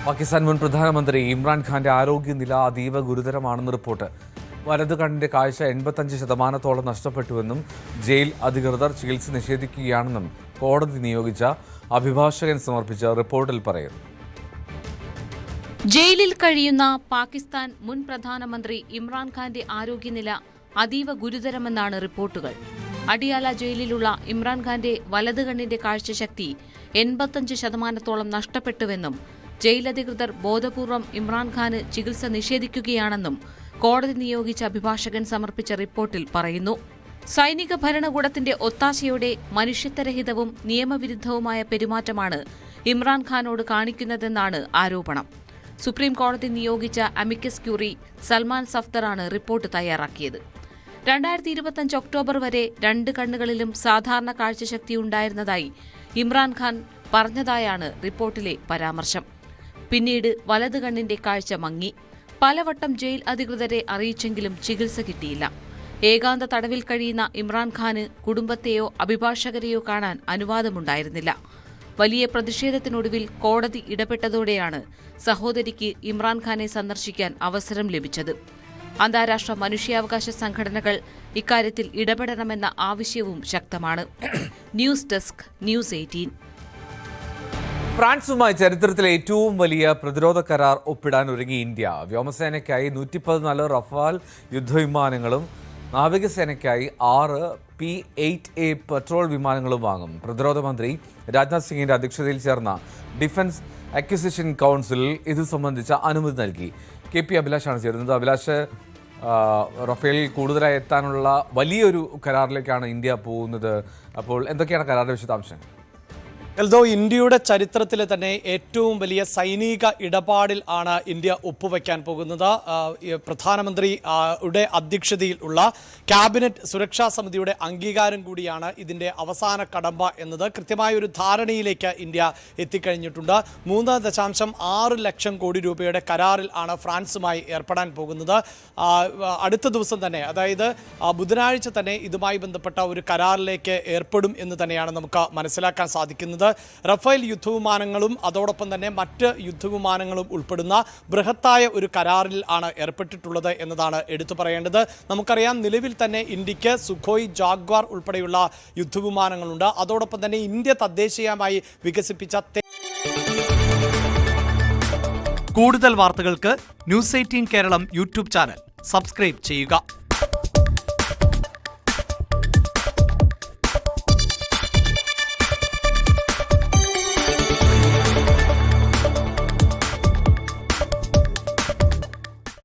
പാകിസ്ഥാൻ മുൻ പ്രധാനമന്ത്രി ഇമ്രാൻഖാന്റെ ആരോഗ്യനില അതീവ ഗുരുതരമാണെന്ന് റിപ്പോർട്ട്. വലതു കണ്ണിന്റെ കാഴ്ച 85% നഷ്ടപ്പെട്ടുവെന്നും ജയിൽ അധികൃതർ ചികിത്സ നിഷേധിക്കുകയാണെന്നും കോടതി നിയോഗിച്ച അഭിഭാഷകൻ സമർപ്പിച്ച റിപ്പോർട്ടിൽ പറയുന്നു. ജയിലിൽ കഴിയുന്ന പാകിസ്ഥാൻ മുൻ പ്രധാനമന്ത്രി ഇമ്രാൻഖാന്റെ ആരോഗ്യനില അതീവ ഗുരുതരമെന്നാണ് റിപ്പോർട്ടുകൾ. അഡിയാല ജയിലിലുള്ള ഇമ്രാൻഖാന്റെ വലതു കണ്ണിന്റെ കാഴ്ചശക്തി 85% നഷ്ടപ്പെട്ടുവെന്നും ജയിലധികൃതർ ബോധപൂർവം ഇമ്രാൻഖാന് ചികിത്സ നിഷേധിക്കുകയാണെന്നും കോടതി നിയോഗിച്ച അഭിഭാഷകൻ സമർപ്പിച്ച റിപ്പോർട്ടിൽ പറയുന്നു. സൈനിക ഭരണകൂടത്തിന്റെ ഒത്താശയോടെ മനുഷ്യത്വരഹിതവും നിയമവിരുദ്ധവുമായ പെരുമാറ്റമാണ് ഇമ്രാൻഖാനോട് കാണിക്കുന്നതെന്നാണ് ആരോപണം. സുപ്രീം കോടതി നിയോഗിച്ച അമിക്കസ് ക്യൂറി സൽമാൻ സഫ്ദറാണ് റിപ്പോർട്ട് തയ്യാറാക്കിയത്. 2025 ഒക്ടോബർ വരെ 2 കണ്ണുകളിലും സാധാരണ കാഴ്ചശക്തി ഉണ്ടായിരുന്നതായി ഇമ്രാൻഖാൻ പറഞ്ഞതായാണ് റിപ്പോർട്ടിലെ പരാമർശം. പിന്നീട് വലതു കണ്ണിന്റെ കാഴ്ച മങ്ങി. പലവട്ടം ജയിൽ അധികൃതരെ അറിയിച്ചെങ്കിലും ചികിത്സ കിട്ടിയില്ല. ഏകാന്ത തടവിൽ കഴിയുന്ന ഇമ്രാൻഖാന് കുടുംബത്തെയോ അഭിഭാഷകരെയോ കാണാൻ അനുവാദമുണ്ടായിരുന്നില്ല. വലിയ പ്രതിഷേധത്തിനൊടുവിൽ കോടതി ഇടപെട്ടതോടെയാണ് സഹോദരിക്ക് ഇമ്രാൻഖാനെ സന്ദർശിക്കാൻ അവസരം ലഭിച്ചത്. അന്താരാഷ്ട്ര മനുഷ്യാവകാശ സംഘടനകൾ ഇക്കാര്യത്തിൽ ഇടപെടണമെന്ന ആവശ്യവും ശക്തമാണ്. News desk, news 18. ഫ്രാൻസുമായി ചരിത്രത്തിലെ ഏറ്റവും വലിയ പ്രതിരോധ കരാർ ഒപ്പിടാൻ ഒരുങ്ങി ഇന്ത്യ. വ്യോമസേനയ്ക്കായി 114 റഫാൽ യുദ്ധവിമാനങ്ങളും നാവികസേനയ്ക്കായി 6 P-8A പെട്രോൾ വിമാനങ്ങളും വാങ്ങും. പ്രതിരോധ മന്ത്രി രാജ്നാഥ് സിംഗിന്റെ അധ്യക്ഷതയിൽ ചേർന്ന ഡിഫൻസ് അക്വിസിഷൻ കൗൺസിൽ ഇത് സംബന്ധിച്ച അനുമതി നൽകി. KP അഭിലാഷാണ് ചേരുന്നത്. അഭിലാഷ്, റഫേൽ കൂടുതലായി എത്താനുള്ള വലിയൊരു കരാറിലേക്കാണ് ഇന്ത്യ പോകുന്നത്. അപ്പോൾ എന്തൊക്കെയാണ് കരാറിന്റെ വിശദാംശങ്ങൾ? എൽദോ, ഇന്ത്യയുടെ ചരിത്രത്തിലെ തന്നെ ഏറ്റവും വലിയ സൈനിക ഇടപാടിൽ ആണ് ഇന്ത്യ ഒപ്പുവെക്കാൻ പോകുന്നത്. പ്രധാനമന്ത്രിയുടെ അധ്യക്ഷതയിൽ ഉള്ള ക്യാബിനറ്റ് സുരക്ഷാ സമിതിയുടെ അംഗീകാരം കൂടിയാണ് ഇതിൻ്റെ അവസാന കടമ്പ എന്നത്. കൃത്യമായൊരു ധാരണയിലേക്ക് ഇന്ത്യ എത്തിക്കഴിഞ്ഞിട്ടുണ്ട്. 3.6 ലക്ഷം കോടി രൂപയുടെ കരാറിൽ ആണ് ഫ്രാൻസുമായി ഏർപ്പെടാൻ പോകുന്നത്. അടുത്ത ദിവസം തന്നെ, അതായത് ബുധനാഴ്ച തന്നെ ഇതുമായി ബന്ധപ്പെട്ട ഒരു കരാറിലേക്ക് ഏർപ്പെടും എന്ന് തന്നെയാണ് നമുക്ക് മനസ്സിലാക്കാൻ സാധിക്കുന്നത്. റഫേൽ യുദ്ധവിമാനങ്ങളും അതോടൊപ്പം തന്നെ മറ്റ് യുദ്ധവിമാനങ്ങളും ഉൾപ്പെടുന്ന ബൃഹത്തായ ഒരു കരാറിൽ ആണ് ഏർപ്പെട്ടിട്ടുള്ളത് എന്നതാണ് എടുത്തു പറയേണ്ടത്. നമുക്കറിയാം, നിലവിൽ തന്നെ ഇന്ത്യക്ക് സുഖോയ്, ജാഗ്വാർ ഉൾപ്പെടെയുള്ള യുദ്ധവിമാനങ്ങളുണ്ട്. അതോടൊപ്പം തന്നെ ഇന്ത്യ തദ്ദേശീയമായി വികസിപ്പിച്ച കൂടുതൽ വാർത്തകൾക്ക് news 18 Keralam YouTube channel subscribe ചെയ്യുക.